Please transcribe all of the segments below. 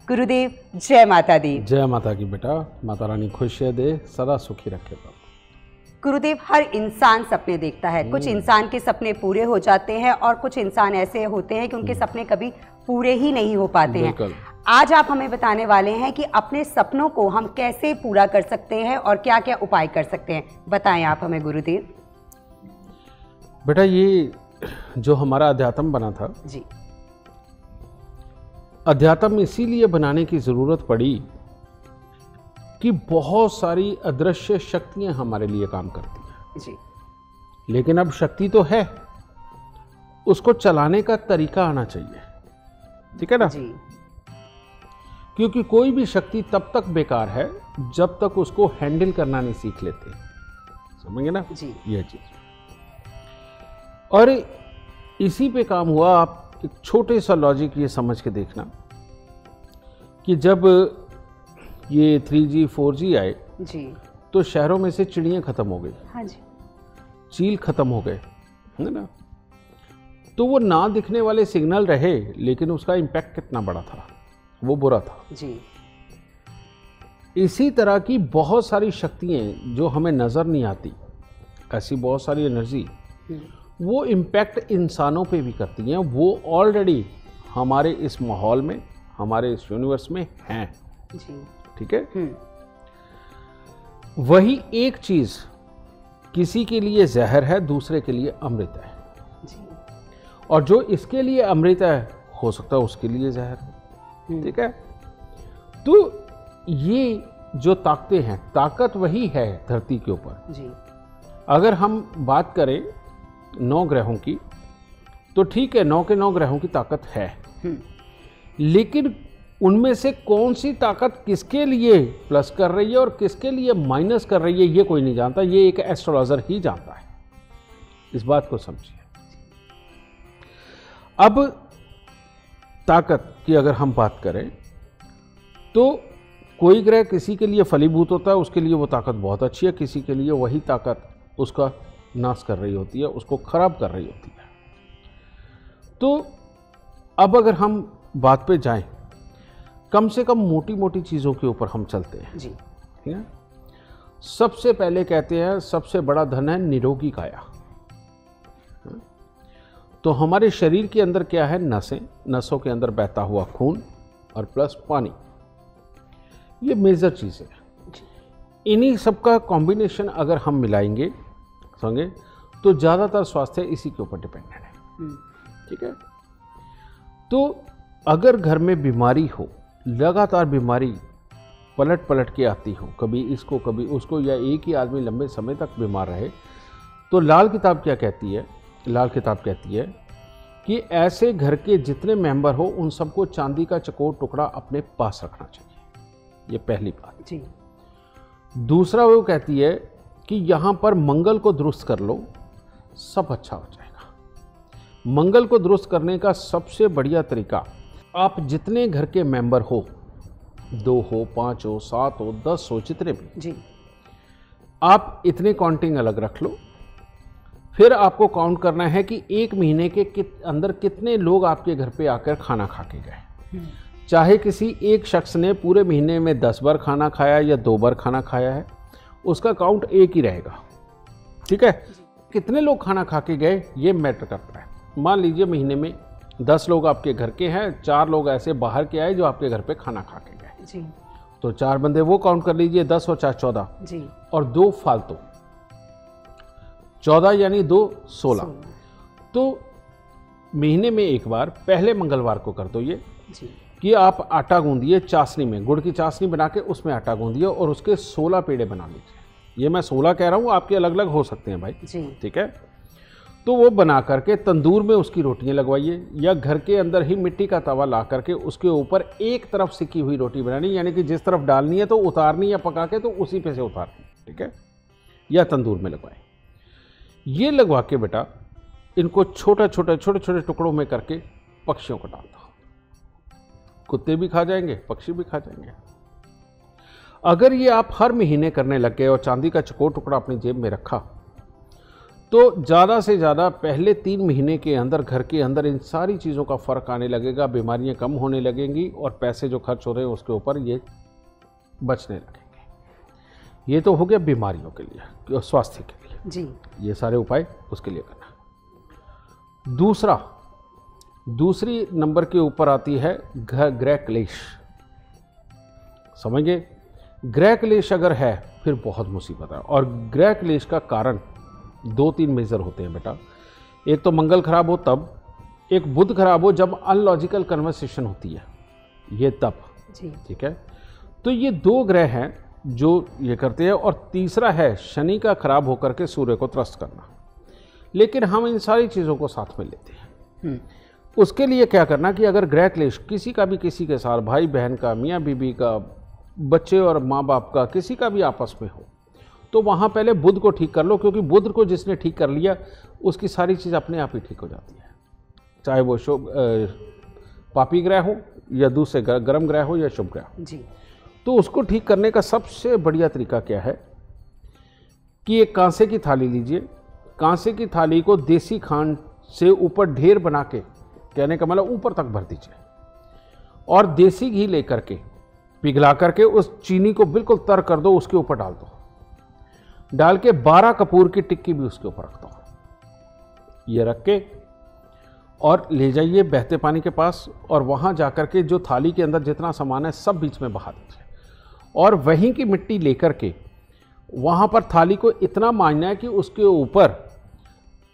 गुरुदेव जय माता दी। जय माता की बेटा, माता रानी खुशियाँ दे, सदा सुखी रखे बाबा। गुरुदेव, हर इंसान सपने देखता है। कुछ इंसान के सपने पूरे हो जाते हैं और कुछ इंसान ऐसे होते हैं कि उनके सपने कभी पूरे ही नहीं हो पाते हैं। आज आप हमें बताने वाले हैं कि अपने सपनों को हम कैसे पूरा कर सकते हैं और क्या क्या उपाय कर सकते हैं, बताएं आप हमें गुरुदेव। बेटा, ये जो हमारा अध्यात्म बना था जी, अध्यात्म इसीलिए बनाने की जरूरत पड़ी कि बहुत सारी अदृश्य शक्तियां हमारे लिए काम करती हैं जी। लेकिन अब शक्ति तो है, उसको चलाने का तरीका आना चाहिए, ठीक है ना जी। क्योंकि कोई भी शक्ति तब तक बेकार है जब तक उसको हैंडल करना नहीं सीख लेते, समझेंगे ना जी। यह चीज। और इसी पे काम हुआ। आप एक छोटे सा लॉजिक ये समझ के देखना कि जब ये 3G 4G आए जी, तो शहरों में से चिड़ियाँ खत्म हो गई, हाँ जी, चील खत्म हो गए, है ना। तो वो ना दिखने वाले सिग्नल रहे लेकिन उसका इम्पैक्ट कितना बड़ा था, वो बुरा था जी। इसी तरह की बहुत सारी शक्तियाँ जो हमें नज़र नहीं आती, ऐसी बहुत सारी एनर्जी वो इम्पैक्ट इंसानों पे भी करती हैं। वो ऑलरेडी हमारे इस माहौल में, हमारे इस यूनिवर्स में हैं, जी, ठीक है। वही एक चीज किसी के लिए जहर है, दूसरे के लिए अमृत है जी। और जो इसके लिए अमृत है हो सकता है उसके लिए जहर हो, ठीक है। तो ये जो ताकतें हैं, ताकत वही है धरती के ऊपर जी। अगर हम बात करें 9 ग्रहों की तो ठीक है, 9 के 9 ग्रहों की ताकत है, लेकिन उनमें से कौन सी ताकत किसके लिए प्लस कर रही है और किसके लिए माइनस कर रही है ये कोई नहीं जानता, ये एक एस्ट्रोलॉजर ही जानता है। इस बात को समझिए। अब ताकत की अगर हम बात करें तो कोई ग्रह किसी के लिए फलीभूत होता है, उसके लिए वो ताकत बहुत अच्छी है, किसी के लिए वही ताकत उसका नाश कर रही होती है, उसको खराब कर रही होती है। तो अब अगर हम बात पे जाएं, कम से कम मोटी मोटी चीज़ों के ऊपर हम चलते हैं जी। ठीक है। सबसे पहले कहते हैं सबसे बड़ा धन है निरोगी काया। तो हमारे शरीर के अंदर क्या है, नसें, नसों के अंदर बहता हुआ खून और प्लस पानी, ये मेजर चीज़ है। इन्हीं सबका कॉम्बिनेशन अगर हम मिलाएंगे समझे तो ज़्यादातर स्वास्थ्य इसी के ऊपर डिपेंडेंट है, ठीक है। तो अगर घर में बीमारी हो, लगातार बीमारी पलट पलट के आती हो, कभी इसको कभी उसको, या एक ही आदमी लंबे समय तक बीमार रहे, तो लाल किताब क्या कहती है, लाल किताब कहती है कि ऐसे घर के जितने मेंबर हो उन सबको चांदी का चकोर टुकड़ा अपने पास रखना चाहिए। ये पहली बात जी। दूसरा वो कहती है कि यहाँ पर मंगल को दुरुस्त कर लो, सब अच्छा हो जाएगा। मंगल को दुरुस्त करने का सबसे बढ़िया तरीका, आप जितने घर के मेंबर हो, 2 हो, 5 हो, 7 हो, 10 हो, जितने भी जी, आप इतने काउंटिंग अलग रख लो। फिर आपको काउंट करना है कि एक महीने के अंदर कितने लोग आपके घर पे आकर खाना खा के गए। चाहे किसी एक शख्स ने पूरे महीने में 10 बार खाना खाया या 2 बार खाना खाया है, उसका काउंट एक ही रहेगा, ठीक है। कितने लोग खाना खा के गए ये मैटर करता है। मान लीजिए महीने में 10 लोग आपके घर के हैं, 4 लोग ऐसे बाहर के आए जो आपके घर पे खाना खा के गए जी। तो 4 बंदे वो काउंट कर लीजिए, 10 और 4 14 जी। और 2 फालतू, 14 यानी 2 16। तो महीने में एक बार पहले मंगलवार को कर दो ये जी। कि आप आटा गूंदिए, चाशनी में गुड़ की चाशनी बना के उसमें आटा गूंदिए और उसके 16 पेड़े बना लीजिए। ये मैं 16 कह रहा हूँ, आपके अलग अलग हो सकते हैं भाई जी। ठीक है। तो वो बना करके तंदूर में उसकी रोटियां लगवाइए, या घर के अंदर ही मिट्टी का तवा ला करके उसके ऊपर एक तरफ सिकी हुई रोटी बनानी, यानी कि जिस तरफ डालनी है तो उतारनी, या पका के तो उसी पे से उतारनी, ठीक है, या तंदूर में लगवाएं। ये लगवा के बेटा इनको छोटे छोटे टुकड़ों में करके पक्षियों को डाल दो। कुत्ते भी खा जाएंगे, पक्षी भी खा जाएंगे। अगर ये आप हर महीने करने लग गए और चांदी का चकोर टुकड़ा अपनी जेब में रखा, तो ज़्यादा से ज़्यादा पहले 3 महीने के अंदर घर के अंदर इन सारी चीज़ों का फ़र्क आने लगेगा, बीमारियां कम होने लगेंगी और पैसे जो खर्च हो रहे हैं उसके ऊपर ये बचने लगेंगे। ये तो हो गया बीमारियों के लिए, स्वास्थ्य के लिए जी, ये सारे उपाय उसके लिए करना। दूसरी नंबर के ऊपर आती है गृह क्लेश। समझिए, गृह क्लेश अगर है फिर बहुत मुसीबत है। और गृह क्लेश का कारण 2-3 मेजर होते हैं बेटा। एक तो मंगल खराब हो तब, एक बुध खराब हो जब अनलॉजिकल कन्वर्सेशन होती है, ये तब। ठीक है, तो ये 2 ग्रह हैं जो ये करते हैं। और तीसरा है शनि का खराब होकर के सूर्य को त्रस्त करना। लेकिन हम इन सारी चीज़ों को साथ में लेते हैं। उसके लिए क्या करना कि अगर गृह क्लेश किसी का भी किसी के साथ, भाई बहन का, मियाँ बीबी का, बच्चे और माँ बाप का, किसी का भी आपस में हो, तो वहाँ पहले बुध को ठीक कर लो, क्योंकि बुध को जिसने ठीक कर लिया उसकी सारी चीज़ अपने आप ही ठीक हो जाती है। चाहे वो शुभ पापी ग्रह हो या दूसरे गर्म ग्रह हो या शुभ ग्रह हो जी। तो उसको ठीक करने का सबसे बढ़िया तरीका क्या है कि एक कांसे की थाली लीजिए। कांसे की थाली को देसी खांड से ऊपर ढेर बना के, कहने का मतलब ऊपर तक भर दीजिए, और देसी घी लेकर के पिघला करके उस चीनी को बिल्कुल तर कर दो, उसके ऊपर डाल दो। डाल के 12 कपूर की टिक्की भी उसके ऊपर रख दो। ये रख के और ले जाइए बहते पानी के पास, और वहाँ जाकर के जो थाली के अंदर जितना सामान है सब बीच में बहा दीजिए। और वहीं की मिट्टी लेकर के वहाँ पर थाली को इतना मांझना है कि उसके ऊपर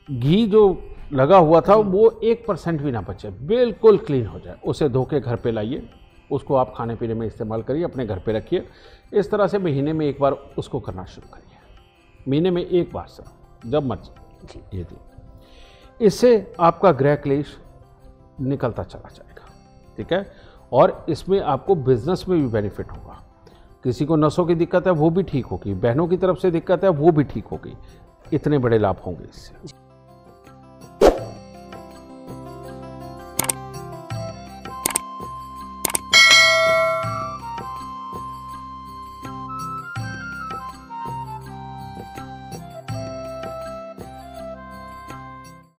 घी जो लगा हुआ था वो 1% भी ना बचे, बिल्कुल क्लीन हो जाए। उसे धो के घर पे लाइए, उसको आप खाने पीने में इस्तेमाल करिए, अपने घर पे रखिए। इस तरह से महीने में एक बार उसको करना शुरू करिए, महीने में एक बार से, जब मर्जी जी। ये जी, इससे आपका गृह क्लेश निकलता चला जाएगा। ठीक है, और इसमें आपको बिजनेस में भी बेनिफिट होगा। किसी को नसों की दिक्कत है वो भी ठीक होगी, बहनों की तरफ से दिक्कत है वो भी ठीक होगी। इतने बड़े लाभ होंगे इससे।